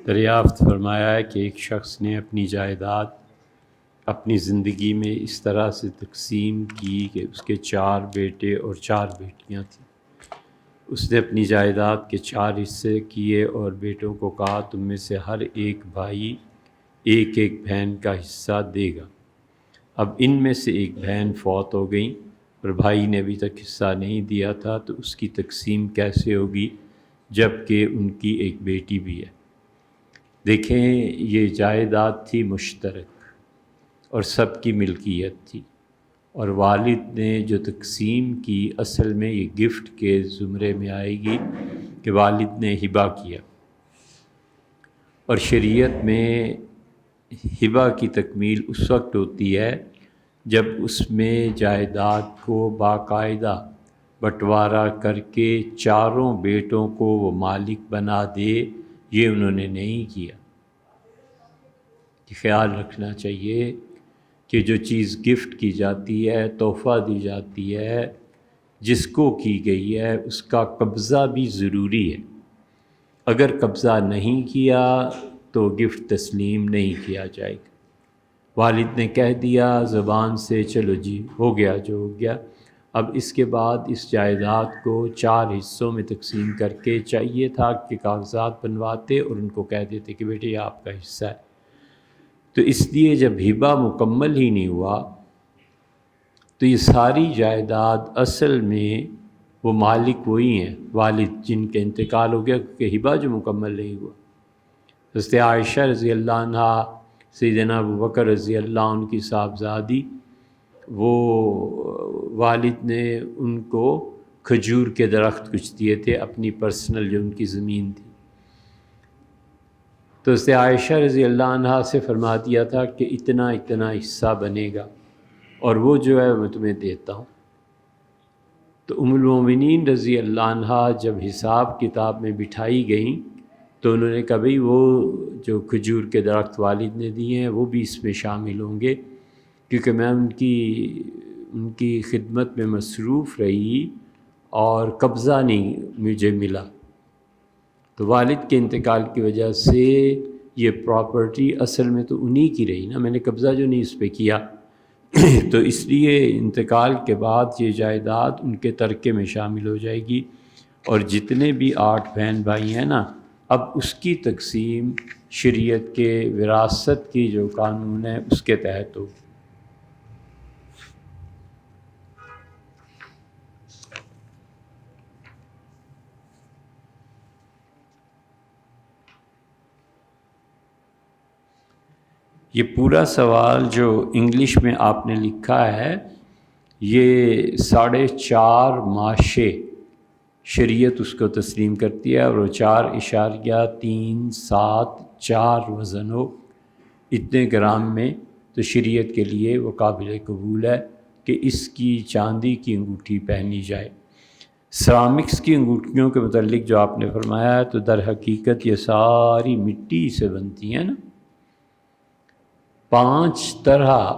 دریافت فرمایا ہے کہ ایک شخص نے اپنی جائیداد اپنی زندگی میں اس طرح سے تقسیم کی کہ اس کے 4 بیٹے اور 4 بیٹیاں تھیں۔ اس نے اپنی جائیداد کے 4 حصے کیے اور بیٹوں کو کہا تم میں سے ہر ایک بھائی ایک ایک بہن کا حصہ دے گا۔ اب ان میں سے ایک بہن فوت ہو گئی اور بھائی نے ابھی تک حصہ نہیں دیا تھا، تو اس کی تقسیم کیسے ہوگی جب کہ ان کی ایک بیٹی بھی ہے؟ دیکھیں، یہ جائیداد تھی مشترک اور سب کی ملکیت تھی، اور والد نے جو تقسیم کی اصل میں یہ گفٹ کے زمرے میں آئے گی کہ والد نے ہبہ کیا، اور شریعت میں ہبہ کی تکمیل اس وقت ہوتی ہے جب اس میں جائیداد کو باقاعدہ بٹوارہ کر کے 4 بیٹوں کو وہ مالک بنا دے۔ یہ انہوں نے نہیں کیا۔ خیال رکھنا چاہیے کہ جو چیز گفٹ کی جاتی ہے، تحفہ دی جاتی ہے، جس کو کی گئی ہے اس کا قبضہ بھی ضروری ہے۔ اگر قبضہ نہیں کیا تو گفٹ تسلیم نہیں کیا جائے گا۔ والد نے کہہ دیا زبان سے، چلو جی ہو گیا جو ہو گیا، اب اس کے بعد اس جائیداد کو 4 حصوں میں تقسیم کر کے چاہیے تھا کہ کاغذات بنواتے اور ان کو کہہ دیتے کہ بیٹے یہ آپ کا حصہ ہے۔ تو اس لیے جب ہبہ مکمل ہی نہیں ہوا تو یہ ساری جائیداد اصل میں وہ مالک وہی ہیں، والد جن کے انتقال ہو گیا، کیونکہ ہبہ جو مکمل نہیں ہوا۔ حضرت عائشہ رضی اللہ عنہ، سیدنا ابوبکر رضی اللہ عنہ کی صاحبزادی، وہ والد نے ان کو کھجور کے درخت کچھ دیے تھے، اپنی پرسنل جو ان کی زمین تھی۔ تو حضرت عائشہ رضی اللہ عنہ سے فرما دیا تھا کہ اتنا اتنا حصہ بنے گا اور وہ جو ہے میں تمہیں دیتا ہوں۔ تو ام المومنین رضی اللہ عنہ جب حساب کتاب میں بٹھائی گئیں تو انہوں نے کہا بھئی وہ جو کھجور کے درخت والد نے دیے ہیں وہ بھی اس میں شامل ہوں گے، کیونکہ میں ان کی خدمت میں مصروف رہی اور قبضہ نہیں مجھے ملا۔ تو والد کے انتقال کی وجہ سے یہ پراپرٹی اصل میں تو انہی کی رہی نا، میں نے قبضہ جو نہیں اس پہ کیا، تو اس لیے انتقال کے بعد یہ جائیداد ان کے ترکے میں شامل ہو جائے گی، اور جتنے بھی 8 بہن بھائی ہیں نا، اب اس کی تقسیم شریعت کے وراثت کی جو قانون ہے اس کے تحت ہو۔ یہ پورا سوال جو انگلش میں آپ نے لکھا ہے، یہ 4.5 ماشے شریعت اس کو تسلیم کرتی ہے، اور وہ 4.374 وزن ہو اتنے گرام میں، تو شریعت کے لیے وہ قابل قبول ہے کہ اس کی چاندی کی انگوٹھی پہنی جائے۔ سرامکس کی انگوٹھیوں کے متعلق جو آپ نے فرمایا ہے، تو در حقیقت یہ ساری مٹی سے بنتی ہیں نا، 5 طرح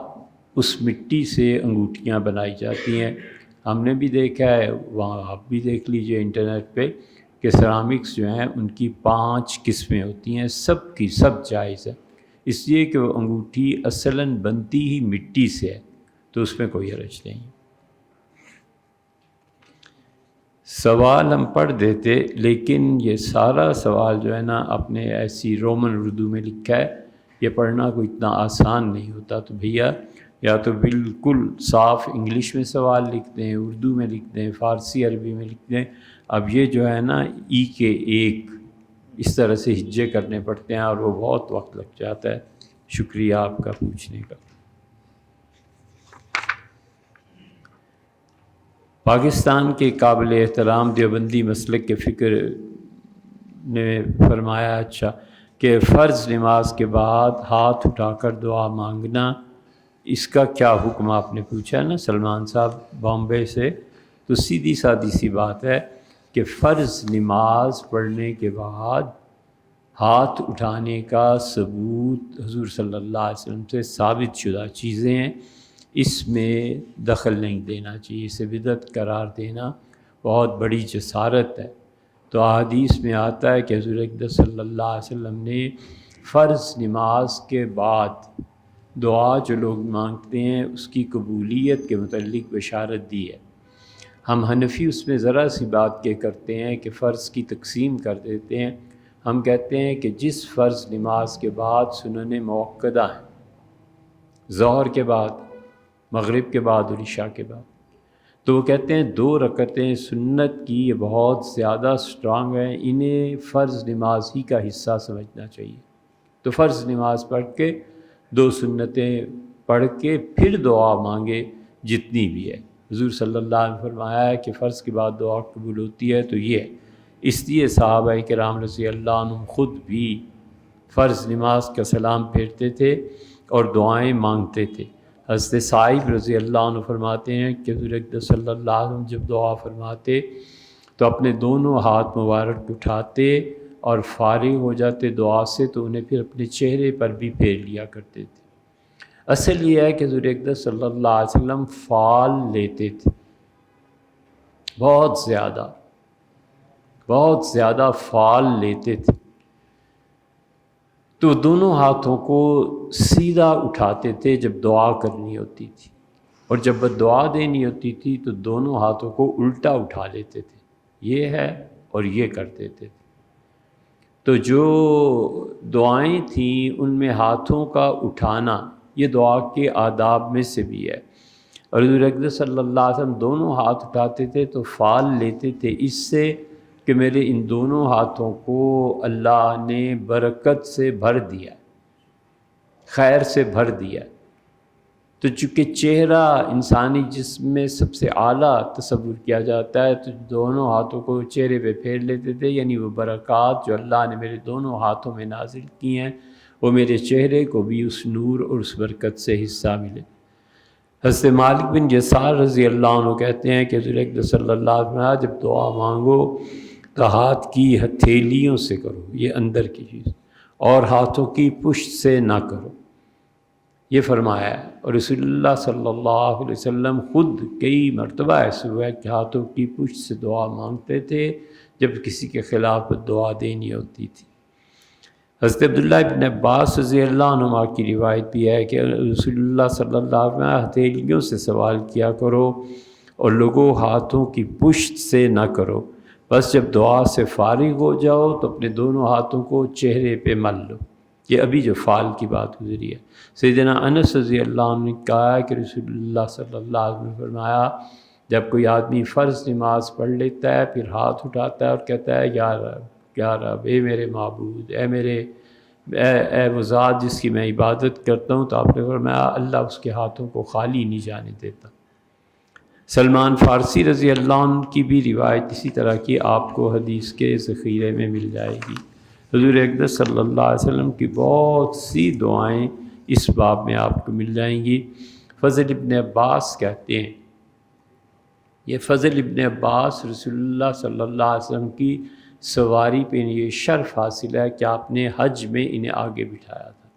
اس مٹی سے انگوٹھیاں بنائی جاتی ہیں۔ ہم نے بھی دیکھا ہے، وہاں آپ بھی دیکھ لیجئے انٹرنیٹ پہ کہ سرامکس جو ہیں ان کی 5 قسمیں ہوتی ہیں، سب کی سب جائز ہے، اس لیے کہ وہ انگوٹھی اصلاً بنتی ہی مٹی سے ہے، تو اس میں کوئی حرج نہیں۔ سوال ہم پڑھ دیتے، لیکن یہ سارا سوال جو ہے نا اپنے ایسی رومن اردو میں لکھا ہے، یہ پڑھنا کوئی اتنا آسان نہیں ہوتا، تو بھیا یا تو بالکل صاف انگلش میں سوال لکھ دیں، اردو میں لکھ دیں، فارسی عربی میں لکھ دیں۔ اب یہ جو ہے نا ای کے ایک اس طرح سے ہجے کرنے پڑتے ہیں اور وہ بہت وقت لگ جاتا ہے۔ شکریہ آپ کا پوچھنے کا۔ پاکستان کے قابل احترام دیوبندی مسلک کے فکر نے فرمایا اچھا کہ فرض نماز کے بعد ہاتھ اٹھا کر دعا مانگنا، اس کا کیا حکم آپ نے پوچھا ہے نا سلمان صاحب بامبے سے، تو سیدھی سادی سی بات ہے کہ فرض نماز پڑھنے کے بعد ہاتھ اٹھانے کا ثبوت حضور صلی اللہ علیہ وسلم سے ثابت شدہ چیزیں ہیں، اس میں دخل نہیں دینا چاہیے، اسے بدعت قرار دینا بہت بڑی جسارت ہے۔ تو احادیث میں آتا ہے کہ حضور اقدس صلی اللہ علیہ وسلم نے فرض نماز کے بعد دعا جو لوگ مانگتے ہیں اس کی قبولیت کے متعلق بشارت دی ہے۔ ہم حنفی اس میں ذرا سی بات کے کرتے ہیں کہ فرض کی تقسیم کر دیتے ہیں۔ ہم کہتے ہیں کہ جس فرض نماز کے بعد سنن موقدہ ہیں، ظہر کے بعد، مغرب کے بعد اور عشاء کے بعد، تو وہ کہتے ہیں 2 رکعتیں سنت کی یہ بہت زیادہ سٹرانگ ہیں، انہیں فرض نماز ہی کا حصہ سمجھنا چاہیے۔ تو فرض نماز پڑھ کے 2 سنتیں پڑھ کے پھر دعا مانگے جتنی بھی ہے۔ حضور صلی اللہ علیہ وسلم نے فرمایا ہے کہ فرض کے بعد دعا قبول ہوتی ہے تو یہ ہے۔ اس لیے صحابہ کرام رضی اللہ عنہم خود بھی فرض نماز کا سلام پھیرتے تھے اور دعائیں مانگتے تھے۔ حضرت صائب رضی اللہ عنہ فرماتے ہیں کہ حضور اقدس صلی اللہ علیہ وسلم جب دعا فرماتے تو اپنے دونوں ہاتھ مبارک اٹھاتے اور فارغ ہو جاتے دعا سے تو انہیں پھر اپنے چہرے پر بھی پھیر لیا کرتے تھے۔ اصل یہ ہے کہ حضور اقدس صلی اللہ علیہ وسلم فال لیتے تھے، بہت زیادہ فال لیتے تھے۔ تو دونوں ہاتھوں کو سیدھا اٹھاتے تھے جب دعا کرنی ہوتی تھی، اور جب دعا دینی ہوتی تھی تو دونوں ہاتھوں کو الٹا اٹھا لیتے تھے، یہ ہے اور یہ کرتے تھے۔ تو جو دعائیں تھیں ان میں ہاتھوں کا اٹھانا یہ دعا کے آداب میں سے بھی ہے، اور حضور اقدس صلی اللہ علیہ وسلم دونوں ہاتھ اٹھاتے تھے تو فال لیتے تھے، اس سے کہ میرے ان دونوں ہاتھوں کو اللہ نے برکت سے بھر دیا، خیر سے بھر دیا۔ تو چونکہ چہرہ انسانی جسم میں سب سے اعلیٰ تصور کیا جاتا ہے، تو دونوں ہاتھوں کو چہرے پہ پھیر لیتے تھے، یعنی وہ برکات جو اللہ نے میرے دونوں ہاتھوں میں نازل کی ہیں وہ میرے چہرے کو بھی اس نور اور اس برکت سے حصہ ملے۔ حضرت مالک بن یسار رضی اللہ عنہ کہتے ہیں کہ حضور اقدس صلی اللہ علیہ وسلم جب دعا مانگو تو ہاتھ کی ہتھیلیوں سے کرو، یہ اندر کی چیز، اور ہاتھوں کی پشت سے نہ کرو، یہ فرمایا ہے۔ اور رسول اللہ صلی اللہ علیہ وسلم خود کئی مرتبہ ایسے ہوا ہے کہ ہاتھوں کی پشت سے دعا مانگتے تھے جب کسی کے خلاف دعا دینی ہوتی تھی۔ حضرت عبداللہ ابن عباس رضی اللہ عنہما کی روایت بھی ہے کہ رسول اللہ صلی اللہ علیہ وسلم ہتھیلیوں سے سوال کیا کرو اور لوگوں ہاتھوں کی پشت سے نہ کرو، بس جب دعا سے فارغ ہو جاؤ تو اپنے دونوں ہاتھوں کو چہرے پہ مل لو۔ یہ ابھی جو فال کی بات گزری ہے، سیدنا انس رضی اللہ عنہ نے کہا کہ رسول اللہ صلی اللہ علیہ وسلم نے فرمایا جب کوئی آدمی فرض نماز پڑھ لیتا ہے پھر ہاتھ اٹھاتا ہے اور کہتا ہے یا رب، اے میرے معبود، اے وہ ذات جس کی میں عبادت کرتا ہوں، تو آپ نے فرمایا اللہ اس کے ہاتھوں کو خالی نہیں جانے دیتا۔ سلمان فارسی رضی اللہ عنہ کی بھی روایت اسی طرح کی آپ کو حدیث کے ذخیرے میں مل جائے گی۔ حضور اقدس صلی اللہ علیہ وسلم کی بہت سی دعائیں اس باب میں آپ کو مل جائیں گی۔ فضل ابن عباس کہتے ہیں، یہ فضل ابن عباس رسول اللہ صلی اللہ علیہ وسلم کی سواری پہ یہ شرف حاصل ہے کہ آپ نے حج میں انہیں آگے بٹھایا تھا۔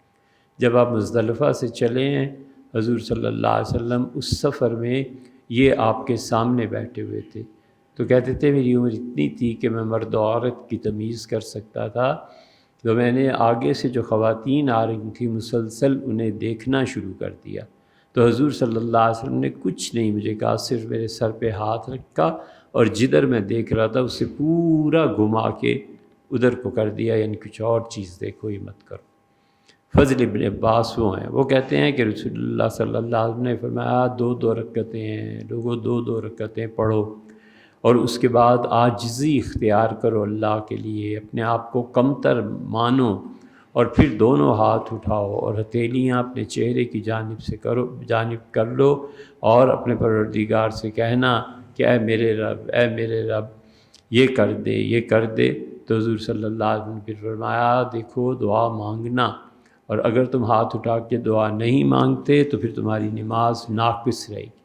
جب آپ مزدلفہ سے چلے ہیں حضور صلی اللہ علیہ وسلم اس سفر میں یہ آپ کے سامنے بیٹھے ہوئے تھے، تو کہتے تھے میری عمر اتنی تھی کہ میں مرد و عورت کی تمیز کر سکتا تھا، تو میں نے آگے سے جو خواتین آ رہی تھیں مسلسل انہیں دیکھنا شروع کر دیا۔ تو حضور صلی اللہ علیہ وسلم نے کچھ نہیں مجھے کہا، صرف میرے سر پہ ہاتھ رکھا اور جدھر میں دیکھ رہا تھا اسے پورا گھما کے ادھر کو کر دیا، یعنی کچھ اور چیز دیکھو، یہ مت کرو۔ فضل ابن عباس وہ ہیں، وہ کہتے ہیں کہ رسول اللہ صلی اللہ علیہ وسلم نے فرمایا 2 رکعتیں ہیں، لوگوں 2 رکعتیں پڑھو، اور اس کے بعد عاجزی اختیار کرو اللہ کے لیے، اپنے آپ کو کمتر مانو، اور پھر دونوں ہاتھ اٹھاؤ اور ہتھیلیاں اپنے چہرے کی جانب کر لو، اور اپنے پروردگار سے کہنا کہ اے میرے رب یہ کر دے۔ تو حضور صلی اللہ علیہ وسلم نے پھر فرمایا دیکھو دعا مانگنا، اور اگر تم ہاتھ اٹھا کے دعا نہیں مانگتے تو پھر تمہاری نماز ناقص رہے گی۔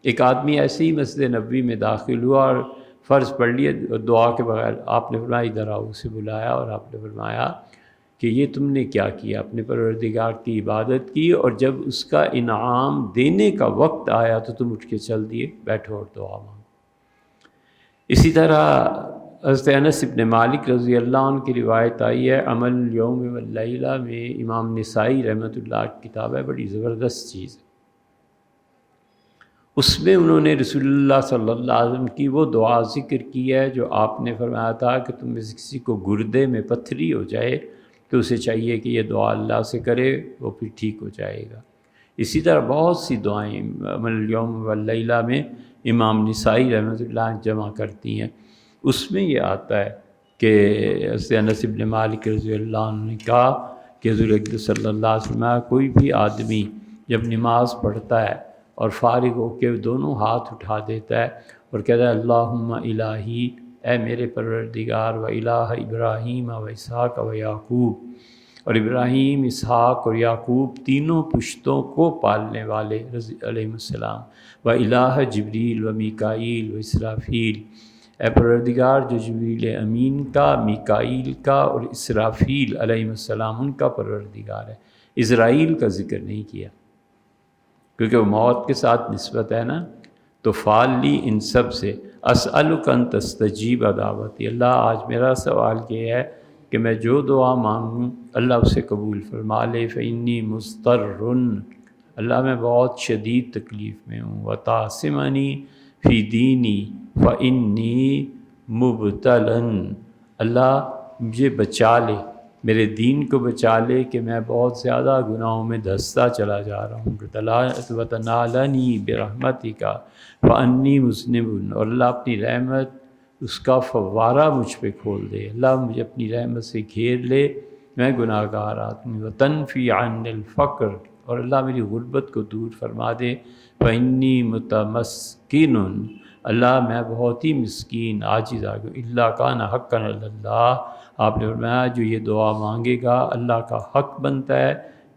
ایک آدمی ایسے ہی مسجد نبوی میں داخل ہوا اور فرض پڑھ لیا دعا کے بغیر، آپ نے فرمایا ادھر آؤ، اسے بلایا اور آپ نے فرمایا کہ یہ تم نے کیا کیا، اپنے پروردگار کی عبادت کی، اور جب اس کا انعام دینے کا وقت آیا تو تم اٹھ کے چل دیے، بیٹھو اور دعا مانگو۔ اسی طرح حضرت انس بن مالک رضی اللہ عنہ کی روایت آئی ہے، عمل الیوم واللیلہ میں امام نسائی رحمۃ اللہ کی کتاب ہے، بڑی زبردست چیز ہے۔ اس میں انہوں نے رسول اللہ صلی اللہ علیہ وسلم کی وہ دعا ذکر کی ہے جو آپ نے فرمایا تھا کہ تم میں سے کسی کو گردے میں پتھری ہو جائے تو اسے چاہیے کہ یہ دعا اللہ سے کرے، وہ پھر ٹھیک ہو جائے گا۔ اسی طرح بہت سی دعائیں عمل الیوم واللیلہ میں امام نسائی رحمۃ اللہ جمع کرتی ہیں۔ اس میں یہ آتا ہے کہ حضرت انس بن مالک رضی اللہ عنہ نے کہا کہ حضور اقدس صلی اللہ علیہ وسلم کوئی بھی آدمی جب نماز پڑھتا ہے اور فارغ ہو کے دونوں ہاتھ اٹھا دیتا ہے اور کہتا ہے اللہم الہی، اے میرے پروردگار، و الہ ابراہیم و اسحاق و یعقوب، اور ابراہیم، اسحاق اور یعقوب تینوں پشتوں کو پالنے والے علیہ السلام، و الہ جبریل و میکائیل و اسرافیل، اے پروردگار جو جبریل امین کا، میکائیل کا اور اسرافیل علیہ السلام ان کا پروردگار ہے۔ اسرائیل کا ذکر نہیں کیا کیونکہ وہ موت کے ساتھ نسبت ہے نا، تو فعلی ان سب سے اسألک ان تستجیب دعوتی، اللہ آج میرا سوال یہ ہے کہ میں جو دعا مانگوں اللہ اسے قبول فرما لے، فإنی مضطر، اللہ میں بہت شدید تکلیف میں ہوں، وتعصمنی فی دینی فإنی مبتلا، اللہ مجھے بچا لے، میرے دین کو بچا لے کہ میں بہت زیادہ گناہوں میں دھستا چلا جا رہا ہوں، وتنالنی برحمتک فإنی مذنب، اور اللہ اپنی رحمت اس کا فوارہ مجھ پہ کھول دے، اللہ مجھے اپنی رحمت سے گھیر لے، میں گناہ گار آدمی، وتنفی عنی الفقر، اور اللہ میری غربت کو دور فرما دے، فإنی متمسکن، اللہ میں بہت ہی مسکین عاجز آ گیا، الا کان حقا علی اللہ، آپ نے فرمایا جو یہ دعا مانگے گا اللہ کا حق بنتا ہے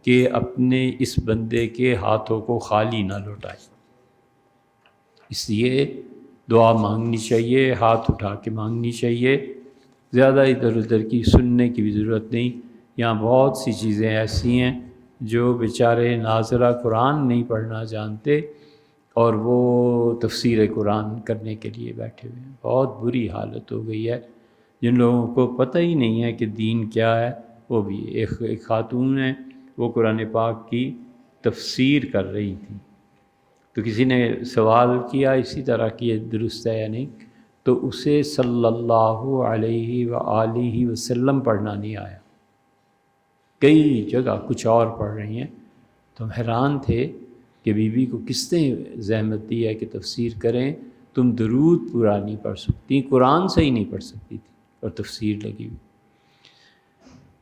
کہ اپنے اس بندے کے ہاتھوں کو خالی نہ لوٹائے، اس لیے دعا مانگنی چاہیے، ہاتھ اٹھا کے مانگنی چاہیے، زیادہ ادھر ادھر کی سننے کی بھی ضرورت نہیں۔ یہاں بہت سی چیزیں ایسی ہیں جو بیچارے ناظرہ قرآن نہیں پڑھنا جانتے اور وہ تفسیر قرآن کرنے کے لیے بیٹھے ہوئے ہیں، بہت بری حالت ہو گئی ہے۔ جن لوگوں کو پتہ ہی نہیں ہے کہ دین کیا ہے، وہ بھی ایک خاتون ہے، وہ قرآن پاک کی تفسیر کر رہی تھی، تو کسی نے سوال کیا اسی طرح کہ یہ درست ہے یا نہیں، تو اسے صلی اللہ علیہ وآلہ وسلم پڑھنا نہیں آیا، کئی جگہ کچھ اور پڑھ رہی ہیں، تو ہم حیران تھے کہ بی بی کو کس نے زحمت دی ہے کہ تفسیر کریں، تم درود پورا نہیں پڑھ سکتی، قرآن سے ہی نہیں پڑھ سکتی تھی اور تفسیر لگی ہوئی۔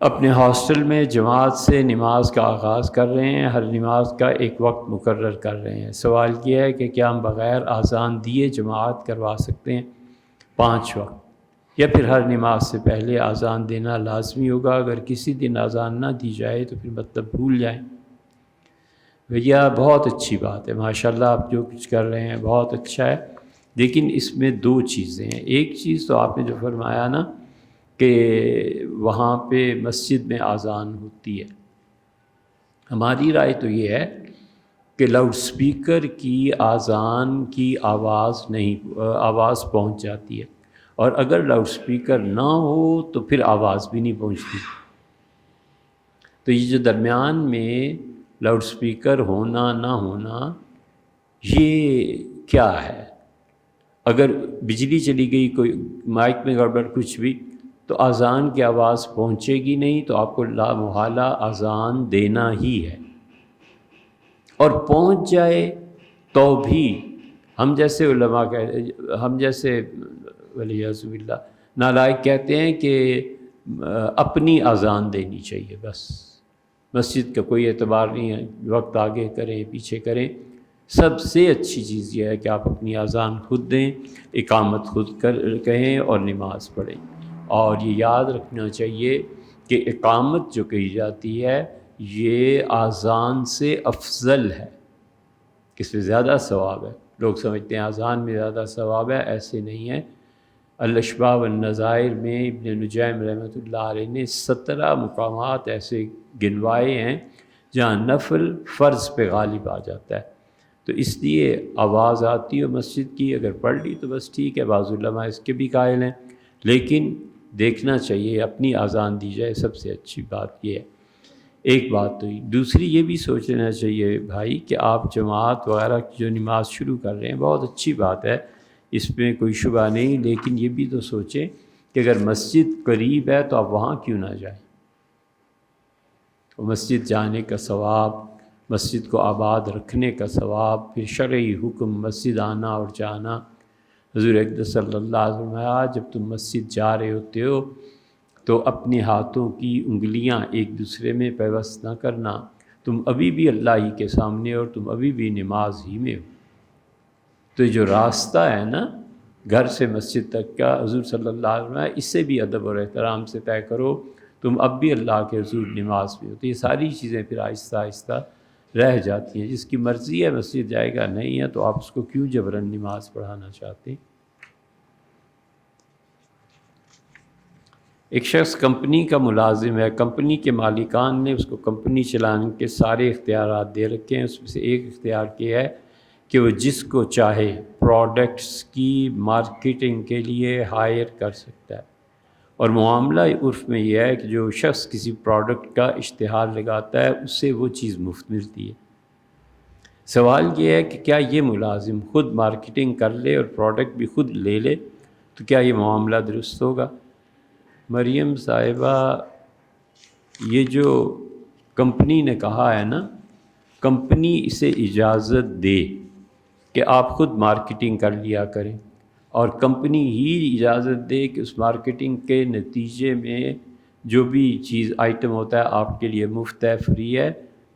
اپنے ہاسٹل میں جماعت سے نماز کا آغاز کر رہے ہیں، ہر نماز کا ایک وقت مقرر کر رہے ہیں، سوال یہ ہے کہ کیا ہم بغیر اذان دیے جماعت کروا سکتے ہیں 5 وقت، یا پھر ہر نماز سے پہلے اذان دینا لازمی ہوگا؟ اگر کسی دن اذان نہ دی جائے تو پھر مطلب بھول جائیں۔ بھیا بہت اچھی بات ہے، ماشاءاللہ آپ جو کچھ کر رہے ہیں بہت اچھا ہے، لیکن اس میں 2 چیزیں ہیں۔ ایک چیز تو آپ نے جو فرمایا نا کہ وہاں پہ مسجد میں اذان ہوتی ہے، ہماری رائے تو یہ ہے کہ لاؤڈ سپیکر کی اذان کی آواز پہنچ جاتی ہے، اور اگر لاؤڈ سپیکر نہ ہو تو پھر آواز بھی نہیں پہنچتی، تو یہ جو درمیان میں لاؤڈ سپیکر ہونا نہ ہونا یہ کیا ہے؟ اگر بجلی چلی گئی، کوئی مائک میں گڑبڑ کچھ بھی، تو اذان کی آواز پہنچے گی نہیں، تو آپ کو لا محالہ اذان دینا ہی ہے، اور پہنچ جائے تو بھی ہم جیسے علماء ہم جیسے ولیعذ باللہ نالائق کہتے ہیں کہ اپنی اذان دینی چاہیے، بس مسجد کا کوئی اعتبار نہیں ہے، وقت آگے کریں پیچھے کریں، سب سے اچھی چیز یہ ہے کہ آپ اپنی اذان خود دیں، اقامت خود کہیں اور نماز پڑھیں۔ اور یہ یاد رکھنا چاہیے کہ اقامت جو کہی جاتی ہے یہ اذان سے افضل ہے، اس میں زیادہ ثواب ہے، لوگ سمجھتے ہیں اذان میں زیادہ ثواب ہے، ایسے نہیں ہے۔ الاشباح والنظائر میں ابن نجیم رحمۃ اللہ علیہ نے 17 مقامات ایسے گنوائے ہیں جہاں نفل فرض پہ غالب آ جاتا ہے، تو اس لیے آواز آتی ہے مسجد کی، اگر پڑھ لی تو بس ٹھیک ہے، بعض علماء اس کے بھی قائل ہیں، لیکن دیکھنا چاہیے اپنی اذان دی جائے، سب سے اچھی بات یہ ہے۔ ایک بات تو دوسری یہ بھی سوچ لینا چاہیے بھائی کہ آپ جماعت وغیرہ کی جو نماز شروع کر رہے ہیں بہت اچھی بات ہے، اس میں کوئی شبہ نہیں، لیکن یہ بھی تو سوچیں کہ اگر مسجد قریب ہے تو آپ وہاں کیوں نہ جائیں۔ مسجد جانے کا ثواب، مسجد کو آباد رکھنے کا ثواب، پھر شرعی حکم مسجد آنا اور جانا۔ حضور اقدس صلی اللہ علیہ وسلم نے جب تم مسجد جا رہے ہوتے ہو تو اپنے ہاتھوں کی انگلیاں ایک دوسرے میں پیوست نہ کرنا، تم ابھی بھی اللہ ہی کے سامنے اور تم ابھی بھی نماز ہی میں ہو۔ تو جو راستہ ہے نا گھر سے مسجد تک کا، حضور صلی اللہ علیہ وسلم اس سے بھی ادب اور احترام سے طے کرو، تم اب بھی اللہ کے حضور نماز میں ہو۔ تو یہ ساری چیزیں پھر آہستہ آہستہ رہ جاتی ہیں۔ جس کی مرضی ہے مسجد جائے گا، نہیں ہے تو آپ اس کو کیوں جبراً نماز پڑھانا چاہتے ہیں۔ ایک شخص کمپنی کا ملازم ہے، کمپنی کے مالکان نے اس کو کمپنی چلانے کے سارے اختیارات دے رکھے ہیں۔ اس میں سے ایک اختیار کیا ہے کہ وہ جس کو چاہے پروڈکٹس کی مارکیٹنگ کے لیے ہائر کر سکتا ہے، اور معاملہ عرف میں یہ ہے کہ جو شخص کسی پروڈکٹ کا اشتہار لگاتا ہے اس سے وہ چیز مفت ملتی ہے۔ سوال یہ ہے کہ کیا یہ ملازم خود مارکیٹنگ کر لے اور پروڈکٹ بھی خود لے لے تو کیا یہ معاملہ درست ہوگا؟ مریم صاحبہ، یہ جو کمپنی نے کہا ہے نا، کمپنی اسے اجازت دے کہ آپ خود مارکیٹنگ کر لیا کریں، اور کمپنی ہی اجازت دے کہ اس مارکیٹنگ کے نتیجے میں جو بھی چیز آئٹم ہوتا ہے آپ کے لیے مفت ہے، فری ہے،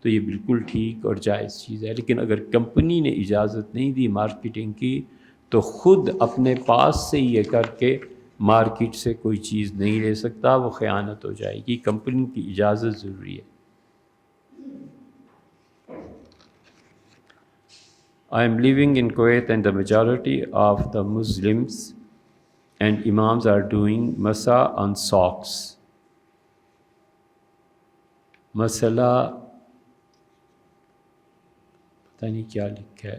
تو یہ بالکل ٹھیک اور جائز چیز ہے۔ لیکن اگر کمپنی نے اجازت نہیں دی مارکیٹنگ کی تو خود اپنے پاس سے یہ کر کے مارکیٹ سے کوئی چیز نہیں لے سکتا، وہ خیانت ہو جائے گی۔ کمپنی کی اجازت ضروری ہے۔ I am living in Kuwait and the majority of the Muslims and Imams are doing masa on socks. مسئلہ پتہ نہیں کیا لکھا ہے،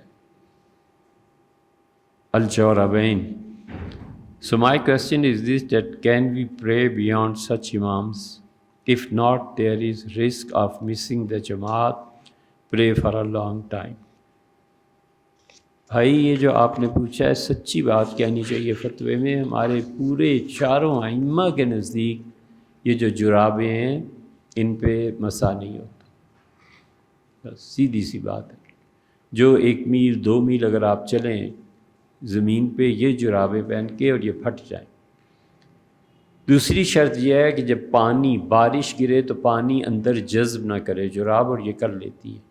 الجوربین۔ So my question is this, that can we pray beyond such imams? If not, there is risk of missing the Jamaat. Pray for a long time. بھائی یہ جو آپ نے پوچھا ہے سچی بات کہنی چاہیے۔ فتوے میں ہمارے پورے چاروں ائمہ کے نزدیک یہ جو جرابیں ہیں ان پہ مسا نہیں ہوتا، بس سیدھی سی بات ہے۔ جو 1 میل 2 میل اگر آپ چلیں زمین پہ یہ جرابیں پہن کے اور یہ پھٹ جائیں۔ دوسری شرط یہ ہے کہ جب پانی بارش گرے تو پانی اندر جذب نہ کرے جراب، اور یہ کر لیتی ہے۔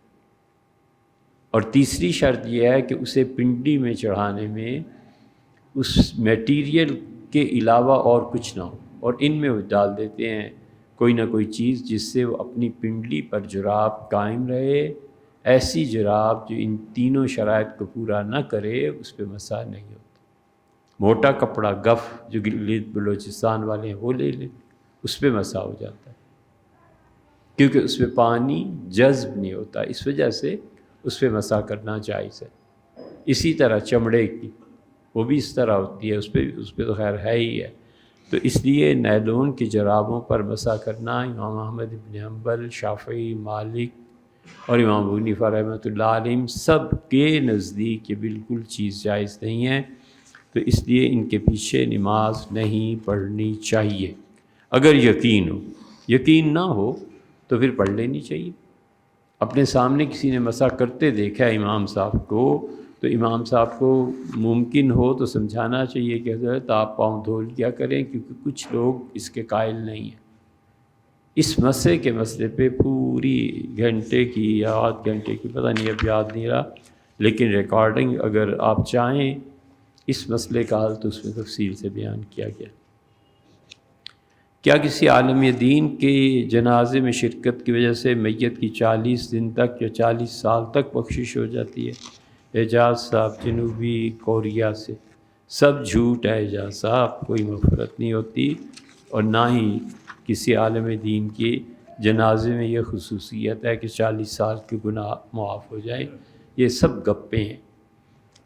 اور تیسری شرط یہ ہے کہ اسے پنڈلی میں چڑھانے میں اس میٹیریل کے علاوہ اور کچھ نہ ہو، اور ان میں وہ ڈال دیتے ہیں کوئی نہ کوئی چیز جس سے وہ اپنی پنڈلی پر جراب قائم رہے۔ ایسی جراب جو ان تینوں شرائط کو پورا نہ کرے اس پہ مسا نہیں ہوتا۔ موٹا کپڑا گف جو گلگت بلوچستان والے ہیں وہ لے لیں، اس پہ مسا ہو جاتا ہے، کیونکہ اس پہ پانی جذب نہیں ہوتا، اس وجہ سے اس پہ مسا کرنا جائز ہے۔ اسی طرح چمڑے کی وہ بھی اس طرح ہوتی ہے، اس پہ تو خیر ہے ہی ہے۔ تو اس لیے نیلون کی جرابوں پر مسا کرنا امام احمد بن حنبل، شافعی، مالک اور امام ابو حنیفہ رحمۃ اللہ علیہ سب کے نزدیک یہ بالکل چیز جائز نہیں ہے، تو اس لیے ان کے پیچھے نماز نہیں پڑھنی چاہیے۔ اگر یقین نہ ہو تو پھر پڑھ لینی چاہیے۔ اپنے سامنے کسی نے مسا کرتے دیکھا ہے امام صاحب کو، تو امام صاحب کو ممکن ہو تو سمجھانا چاہیے کہ حضرت آپ پاؤں دھو لیا کریں، کیونکہ کچھ لوگ اس کے قائل نہیں ہیں۔ اس مسئلے کے مسئلے پہ پوری گھنٹے کی یا آدھ گھنٹے کی پتہ نہیں اب یاد نہیں رہا، لیکن ریکارڈنگ اگر آپ چاہیں اس مسئلے کا حل تو اس میں تفصیل سے بیان کیا گیا۔ کیا کسی عالم دین کے جنازے میں شرکت کی وجہ سے میت کی 40 دن تک یا 40 سال تک بخشش ہو جاتی ہے؟ اعجاز صاحب جنوبی کوریا سے۔ سب جھوٹ ہے اعجاز صاحب، کوئی مغفرت نہیں ہوتی، اور نہ ہی کسی عالم دین کے جنازے میں یہ خصوصیت ہے کہ 40 سال کے گناہ معاف ہو جائیں۔ یہ سب گپیں ہیں۔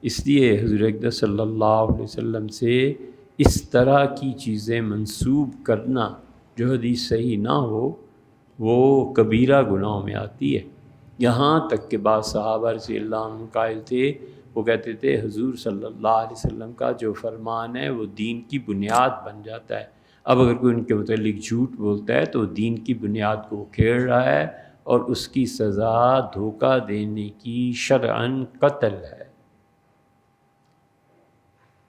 اس لیے حضور اقدس صلی اللہ علیہ وسلم سے اس طرح کی چیزیں منسوب کرنا جو حدیث صحیح نہ ہو وہ کبیرہ گناہوں میں آتی ہے۔ یہاں تک کہ بعض صحابہ رضی اللہ عنہ قائل تھے، وہ کہتے تھے حضور صلی اللہ علیہ وسلم کا جو فرمان ہے وہ دین کی بنیاد بن جاتا ہے۔ اب اگر کوئی ان کے متعلق جھوٹ بولتا ہے تو دین کی بنیاد کو کھیڑ رہا ہے، اور اس کی سزا دھوکہ دینے کی شرعاً قتل ہے۔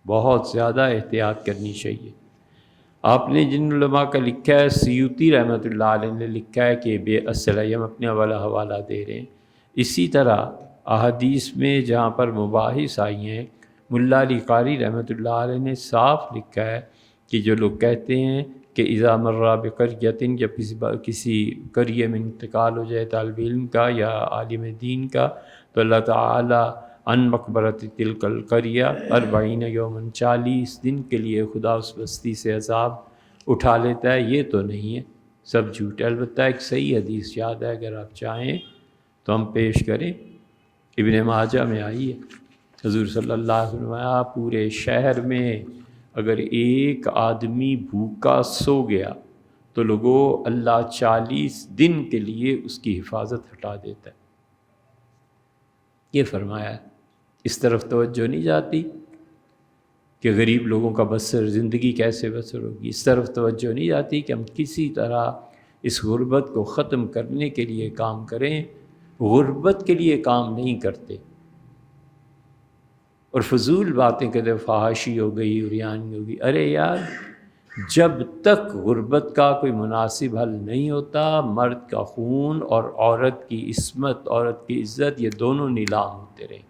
بہت زیادہ احتیاط کرنی چاہیے۔ آپ نے جن علماء کا لکھا ہے، سیوطی رحمۃ اللہ علیہ نے لکھا ہے کہ بے اصل ہے، ہم اپنے حوالہ دے رہے ہیں۔ اسی طرح احادیث میں جہاں پر مباحث آئی ہیں، ملا علی قاری رحمۃ اللہ علیہ نے صاف لکھا ہے کہ جو لوگ کہتے ہیں کہ اذا مر بقریۃ، جب کسی قریے میں انتقال ہو جائے طالب علم کا یا عالم دین کا، تو اللہ تعالیٰ ان مقبرت تلک القریہ 40 یوماً، 40 دن کے لیے خدا اس بستی سے عذاب اٹھا لیتا ہے۔ یہ تو نہیں ہے، سب جھوٹ ہے۔ البتہ ایک صحیح حدیث یاد ہے، اگر آپ چاہیں تو ہم پیش کریں۔ ابن ماجہ میں آئی ہے، حضور صلی اللہ علیہ وسلم پورے شہر میں اگر ایک آدمی بھوکا سو گیا تو لوگوں اللہ 40 دن کے لیے اس کی حفاظت ہٹا دیتا ہے۔ یہ فرمایا ہے۔ اس طرف توجہ نہیں جاتی کہ غریب لوگوں کا بسر زندگی کیسے بسر ہوگی، اس طرف توجہ نہیں جاتی کہ ہم کسی طرح اس غربت کو ختم کرنے کے لیے کام کریں۔ غربت کے لیے کام نہیں کرتے اور فضول باتیں کہتے، فحاشی ہو گئی، عریانی ہو گئی۔ ارے یار، جب تک غربت کا کوئی مناسب حل نہیں ہوتا، مرد کا خون اور عورت کی عصمت، عورت کی عزت، یہ دونوں نیلام ہوتے رہیں گے۔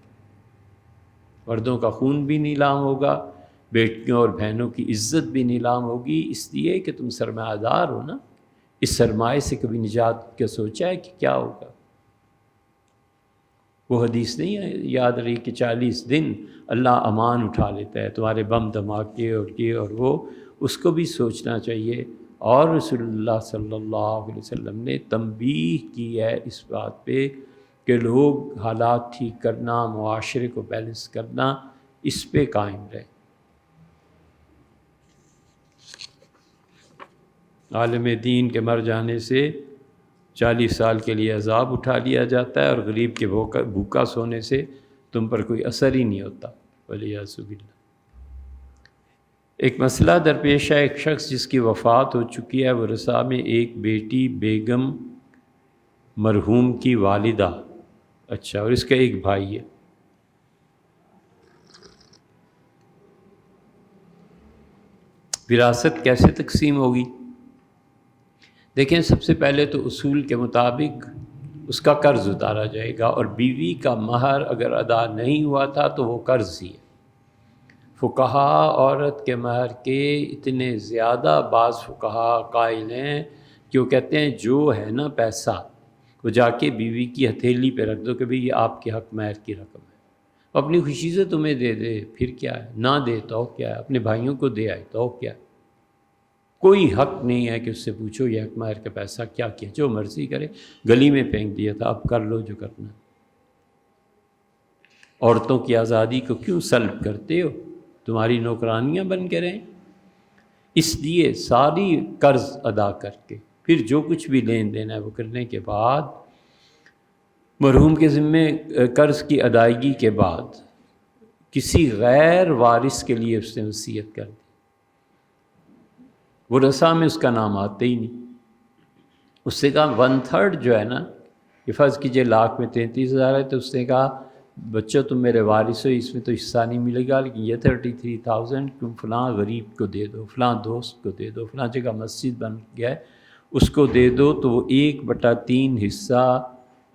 مردوں کا خون بھی نیلام ہوگا، بیٹیوں اور بہنوں کی عزت بھی نیلام ہوگی، اس لیے کہ تم سرمایہ دار ہو نا۔ اس سرمایہ سے کبھی نجات کا سوچا ہے کہ کیا ہوگا؟ وہ حدیث نہیں ہے یاد رہی کہ 40 دن اللہ امان اٹھا لیتا ہے، تمہارے بم دھماکے اور یہ اور وہ، اس کو بھی سوچنا چاہیے۔ اور رسول اللہ صلی اللہ علیہ وسلم نے تنبیہ کی ہے اس بات پہ کہ لوگ حالات ٹھیک کرنا، معاشرے کو بیلنس کرنا، اس پہ قائم رہے۔ عالم دین کے مر جانے سے 40 سال کے لیے عذاب اٹھا لیا جاتا ہے، اور غریب کے بھوکا سونے سے تم پر کوئی اثر ہی نہیں ہوتا۔ ولیعذ باللہ۔ ایک مسئلہ درپیش ہے، ایک شخص جس کی وفات ہو چکی ہے، ورثہ میں ایک بیٹی بیگم مرحوم کی والدہ، اچھا، اور اس کا ایک بھائی ہے۔ وراثت کیسے تقسیم ہوگی؟ دیکھیں، سب سے پہلے تو اصول کے مطابق اس کا قرض اتارا جائے گا، اور بیوی کا مہر اگر ادا نہیں ہوا تھا تو وہ قرض ہی ہے۔ فقہا عورت کے مہر کے اتنے زیادہ بعض فقہا قائل ہیں کہ وہ کہتے ہیں جو ہے نا پیسہ، وہ جا کے بیوی کی ہتھیلی پہ رکھ دو کہ بھئی یہ آپ کے حق مہر کی رقم ہے، اپنی خوشی سے تمہیں دے دے، پھر کیا ہے، نہ دے تو کیا ہے، اپنے بھائیوں کو دے آئے تو کیا ہے، کوئی حق نہیں ہے کہ اس سے پوچھو یہ حق مہر کا پیسہ کیا کیا، جو مرضی کرے، گلی میں پھینک دیا تھا، اب کر لو جو کرنا ہے۔ عورتوں کی آزادی کو کیوں سلب کرتے ہو؟ تمہاری نوکرانیاں بن کے رہیں۔ اس لیے ساری قرض ادا کر کے پھر جو کچھ بھی لین دین ہے وہ کرنے کے بعد، مرحوم کے ذمے قرض کی ادائیگی کے بعد کسی غیر وارث کے لیے اس نے وصیت کر دی، وہ رسا میں اس کا نام آتے ہی نہیں۔ اس سے کہا 1/3 جو ہے نا، یہ فرض کیجئے لاکھ میں 33,000 ہے، تو اس نے کہا بچوں تم میرے وارث ہو، اس میں تو حصہ نہیں ملے گا، لیکن یہ 33,000 تم فلاں غریب کو دے دو، فلاں دوست کو دے دو، فلاں جگہ مسجد بن گیا ہے اس کو دے دو، تو وہ 1/3 حصہ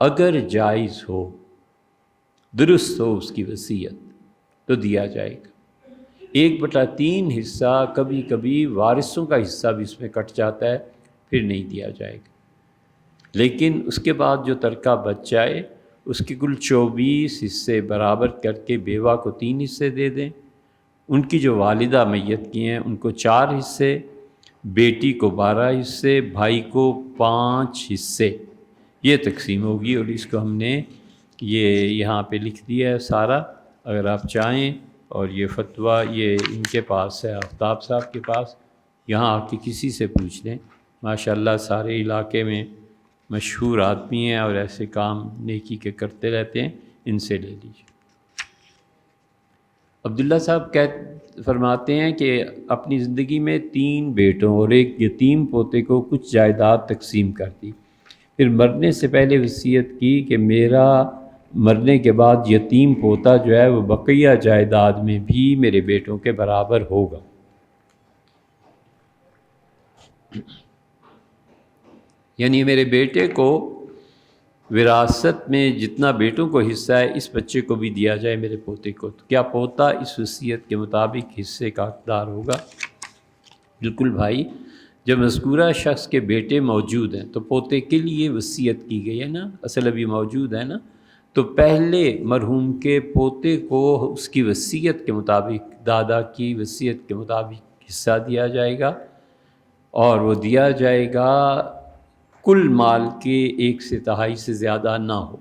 اگر جائز ہو، درست ہو اس کی وصیت، تو دیا جائے گا۔ 1/3 حصہ کبھی کبھی وارثوں کا حصہ بھی اس میں کٹ جاتا ہے، پھر نہیں دیا جائے گا۔ لیکن اس کے بعد جو ترکہ بچ جائے اس کے کل 24 حصے برابر کر کے بیوہ کو 3 حصے دے دیں، ان کی جو والدہ میت کی ہیں ان کو 4 حصے، بیٹی کو 12 حصے، بھائی کو 5 حصے، یہ تقسیم ہوگی۔ اور اس کو ہم نے یہ یہاں پہ لکھ دیا ہے سارا، اگر آپ چاہیں اور یہ فتویٰ یہ ان کے پاس ہے، آفتاب صاحب کے پاس، یہاں آ کے کسی سے پوچھ لیں، ماشاءاللہ سارے علاقے میں مشہور آدمی ہیں اور ایسے کام نیکی کے کرتے رہتے ہیں، ان سے لے لیجیے۔ عبداللہ صاحب فرماتے ہیں کہ اپنی زندگی میں 3 بیٹوں اور ایک یتیم پوتے کو کچھ جائیداد تقسیم کر دی، پھر مرنے سے پہلے وصیت کی کہ میرا مرنے کے بعد یتیم پوتا جو ہے وہ بقیہ جائیداد میں بھی میرے بیٹوں کے برابر ہوگا۔ یعنی میرے بیٹے کو وراثت میں جتنا بیٹوں کو حصہ ہے اس بچے کو بھی دیا جائے میرے پوتے کو، تو کیا پوتا اس وصیت کے مطابق حصے کا حقدار ہوگا؟ بالکل بھائی، جب مذکورہ شخص کے بیٹے موجود ہیں تو پوتے کے لیے وصیت کی گئی ہے نا، اصل ابھی موجود ہے نا، تو پہلے مرحوم کے پوتے کو اس کی وصیت کے مطابق، دادا کی وصیت کے مطابق حصہ دیا جائے گا، اور وہ دیا جائے گا کل مال کے 1/3 سے زیادہ نہ ہو،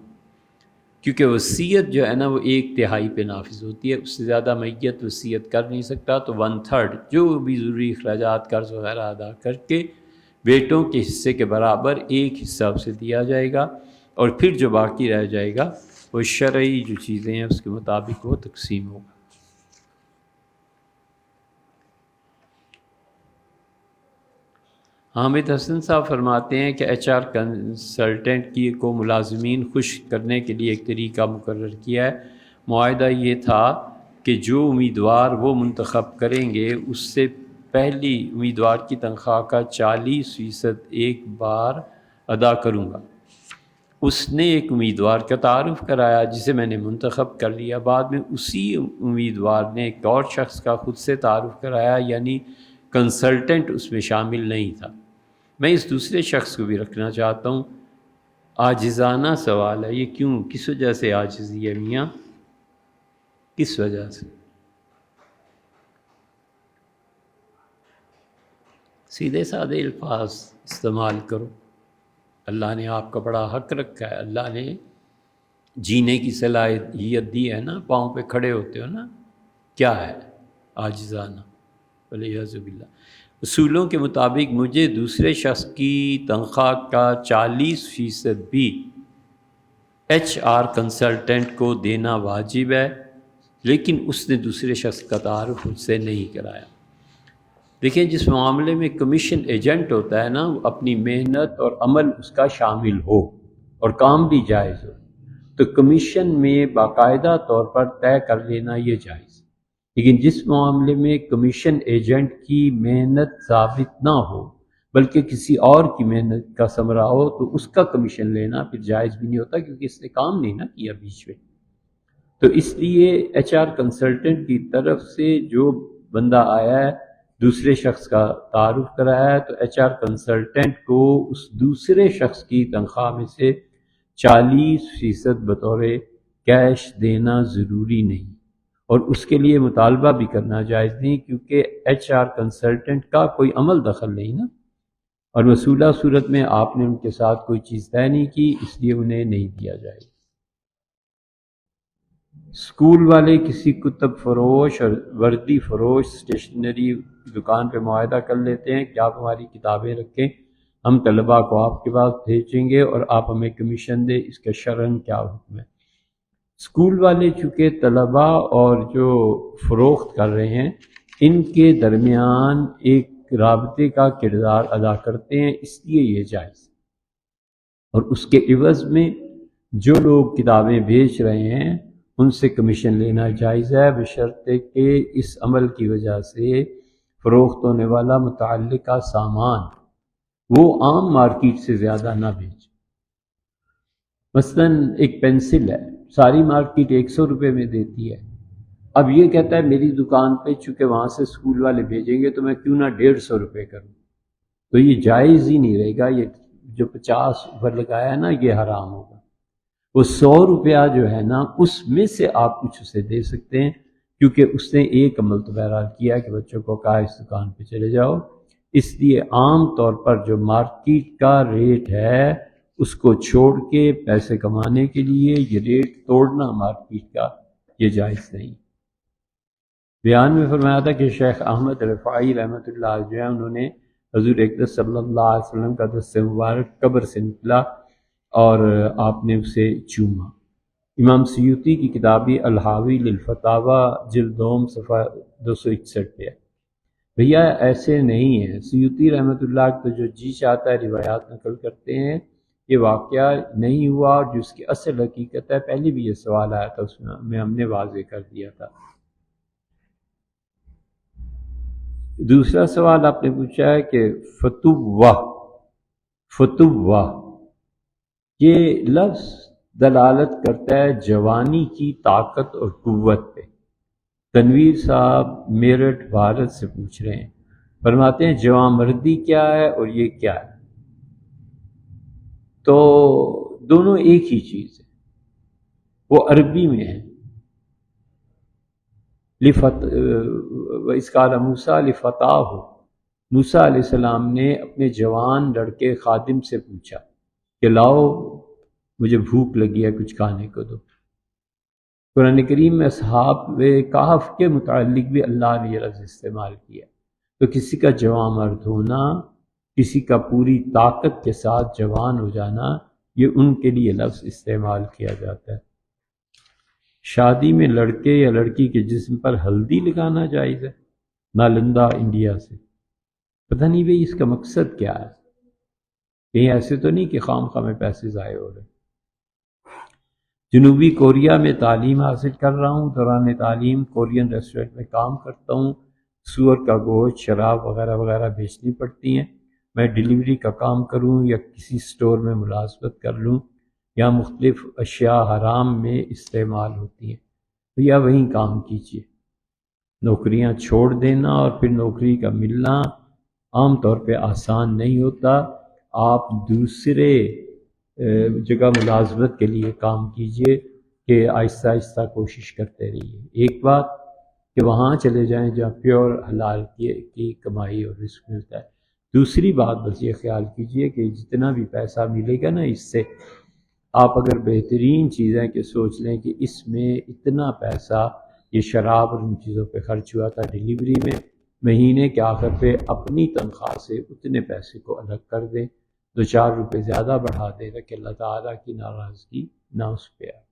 کیونکہ وصیت جو ہے نا وہ 1/3 پہ نافذ ہوتی ہے، اس سے زیادہ میت وصیت کر نہیں سکتا، تو 1/3 جو بھی ضروری اخراجات قرض وغیرہ ادا کر کے بیٹوں کے حصے کے برابر ایک حصہ اسے دیا جائے گا، اور پھر جو باقی رہ جائے گا وہ شرعی جو چیزیں ہیں اس کے مطابق وہ تقسیم ہوگا۔ حامد حسن صاحب فرماتے ہیں کہ HR کنسلٹنٹ کو ملازمین خوش کرنے کے لیے ایک طریقہ مقرر کیا ہے، معاہدہ یہ تھا کہ جو امیدوار وہ منتخب کریں گے اس سے پہلی امیدوار کی تنخواہ کا 40% ایک بار ادا کروں گا۔ اس نے ایک امیدوار کا تعارف کرایا جسے میں نے منتخب کر لیا، بعد میں اسی امیدوار نے ایک اور شخص کا خود سے تعارف کرایا، یعنی کنسلٹنٹ اس میں شامل نہیں تھا۔ میں اس دوسرے شخص کو بھی رکھنا چاہتا ہوں۔ عاجزانہ سوال ہے یہ، کیوں، کس وجہ سے عاجزی ہے میاں، کس وجہ سے؟ سیدھے سادے الفاظ استعمال کرو، اللہ نے آپ کا بڑا حق رکھا ہے، اللہ نے جینے کی صلاحیت دی ہے نا، پاؤں پہ کھڑے ہوتے ہو نا، کیا ہے عاجزانہ؟ والعیاذ باللہ۔ اصولوں کے مطابق مجھے دوسرے شخص کی تنخواہ کا 40% بھی HR کنسلٹنٹ کو دینا واجب ہے، لیکن اس نے دوسرے شخص کا تعارف مجھ سے نہیں کرایا۔ دیکھیں، جس معاملے میں کمیشن ایجنٹ ہوتا ہے نا، وہ اپنی محنت اور عمل اس کا شامل ہو اور کام بھی جائز ہو، تو کمیشن میں باقاعدہ طور پر طے کر لینا یہ جائز۔ لیکن جس معاملے میں کمیشن ایجنٹ کی محنت ثابت نہ ہو بلکہ کسی اور کی محنت کا ثمرہ ہو، تو اس کا کمیشن لینا پھر جائز بھی نہیں ہوتا، کیونکہ اس نے کام نہیں نہ کیا بیچ میں۔ تو اس لیے HR کنسلٹنٹ کی طرف سے جو بندہ آیا ہے، دوسرے شخص کا تعارف کرایا ہے، تو HR کنسلٹنٹ کو اس دوسرے شخص کی تنخواہ میں سے 40% بطور کیش دینا ضروری نہیں، اور اس کے لیے مطالبہ بھی کرنا جائز نہیں، کیونکہ HR کنسلٹنٹ کا کوئی عمل دخل نہیں نا، اور وصولہ صورت میں آپ نے ان کے ساتھ کوئی چیز طے نہیں کی، اس لیے انہیں نہیں دیا جائے گا۔ اسکول والے کسی کتب فروش اور وردی فروش اسٹیشنری دکان پہ معاہدہ کر لیتے ہیں کہ آپ ہماری کتابیں رکھیں، ہم طلباء کو آپ کے پاس بھیجیں گے اور آپ ہمیں کمیشن دیں، اس کا شرعاً کیا حکم ہے؟ اسکول والے چونکہ طلباء اور جو فروخت کر رہے ہیں ان کے درمیان ایک رابطے کا کردار ادا کرتے ہیں، اس لیے یہ جائز، اور اس کے عوض میں جو لوگ کتابیں بیچ رہے ہیں ان سے کمیشن لینا جائز ہے، بشرطے کہ اس عمل کی وجہ سے فروخت ہونے والا متعلقہ سامان وہ عام مارکیٹ سے زیادہ نہ بیچے۔ مثلا ایک پینسل ہے، ساری مارکیٹ 100 روپے میں دیتی ہے، اب یہ کہتا ہے میری دکان پہ چونکہ وہاں سے اسکول والے بھیجیں گے تو میں کیوں نہ 150 روپے کروں، تو یہ جائز ہی نہیں رہے گا، یہ جو 50 اوپر لگایا ہے نا یہ حرام ہوگا۔ وہ 100 روپیہ جو ہے نا اس میں سے آپ کچھ اسے دے سکتے ہیں، کیونکہ اس نے ایک عمل تو بہرحال کیا کہ بچوں کو کہا اس دکان پہ چلے جاؤ، اس لیے عام طور پر جو مارکیٹ کا ریٹ ہے اس کو چھوڑ کے پیسے کمانے کے لیے یہ ریٹ توڑنا مارکیٹ کا یہ جائز نہیں۔ بیان میں فرمایا تھا کہ شیخ احمد رفاعی رحمۃ اللہ علیہ جو ہے انہوں نے حضور اقدس صلی اللہ علیہ وسلم کا دست مبارک قبر سے نکلا اور آپ نے اسے چوما۔ امام سیوطی کی کتابی الحاوی للفتاوی جلد دوم صفحہ 261 پہ ہے۔ بھیا ایسے نہیں ہے، سیوطی رحمۃ اللہ تو جو جی چاہتا ہے روایات نقل کرتے ہیں، یہ واقعہ نہیں ہوا، اور جس کی اصل حقیقت ہے، پہلے بھی یہ سوال آیا تھا، اس میں ہم نے واضح کر دیا تھا۔ دوسرا سوال آپ نے پوچھا ہے کہ فتوہ یہ لفظ دلالت کرتا ہے جوانی کی طاقت اور قوت پہ۔ تنویر صاحب میرٹھ بھارت سے پوچھ رہے ہیں، فرماتے ہیں جوان مردی کیا ہے اور یہ کیا ہے؟ تو دونوں ایک ہی چیز ہے، وہ عربی میں ہے۔ اس قال موسیٰ لفتاہ، موسیٰ علیہ السلام نے اپنے جوان لڑکے خادم سے پوچھا کہ لاؤ مجھے بھوک لگی ہے، کچھ کھانے کو دو۔ قرآن کریم میں اصحاب کہف کے متعلق بھی اللہ نے یہ لفظ استعمال کیا۔ تو کسی کا جوان مرد ہونا، کسی کا پوری طاقت کے ساتھ جوان ہو جانا، یہ ان کے لیے لفظ استعمال کیا جاتا ہے۔ شادی میں لڑکے یا لڑکی کے جسم پر ہلدی لگانا جائز ہے؟ نالندہ انڈیا سے۔ پتہ نہیں بھئی اس کا مقصد کیا ہے؟ کہیں ایسے تو نہیں کہ خام خواہ میں پیسے ضائع ہو رہے۔ جنوبی کوریا میں تعلیم حاصل کر رہا ہوں، دوران تعلیم کورین ریسٹورنٹ میں کام کرتا ہوں، سور کا گوشت، شراب وغیرہ وغیرہ بیچنی پڑتی ہیں۔ میں ڈیلیوری کا کام کروں یا کسی سٹور میں ملازمت کر لوں، یا مختلف اشیاء حرام میں استعمال ہوتی ہیں، تو یا وہیں کام کیجیے۔ نوکریاں چھوڑ دینا اور پھر نوکری کا ملنا عام طور پہ آسان نہیں ہوتا۔ آپ دوسرے جگہ ملازمت کے لیے کام کیجیے کہ آہستہ آہستہ کوشش کرتے رہیے۔ ایک بات کہ وہاں چلے جائیں جہاں پیور حلال کی کمائی اور رزق ملتا ہے۔ دوسری بات بس یہ خیال کیجیے کہ جتنا بھی پیسہ ملے گا نا، اس سے آپ اگر بہترین چیزیں کہ سوچ لیں کہ اس میں اتنا پیسہ یہ شراب اور ان چیزوں پہ خرچ ہوا تھا ڈیلیوری میں، مہینے کے آخر پہ اپنی تنخواہ سے اتنے پیسے کو الگ کر دیں، 2-4 روپے زیادہ بڑھا دے تاکہ اللہ تعالیٰ کی ناراضگی نہ اس پہ آئے۔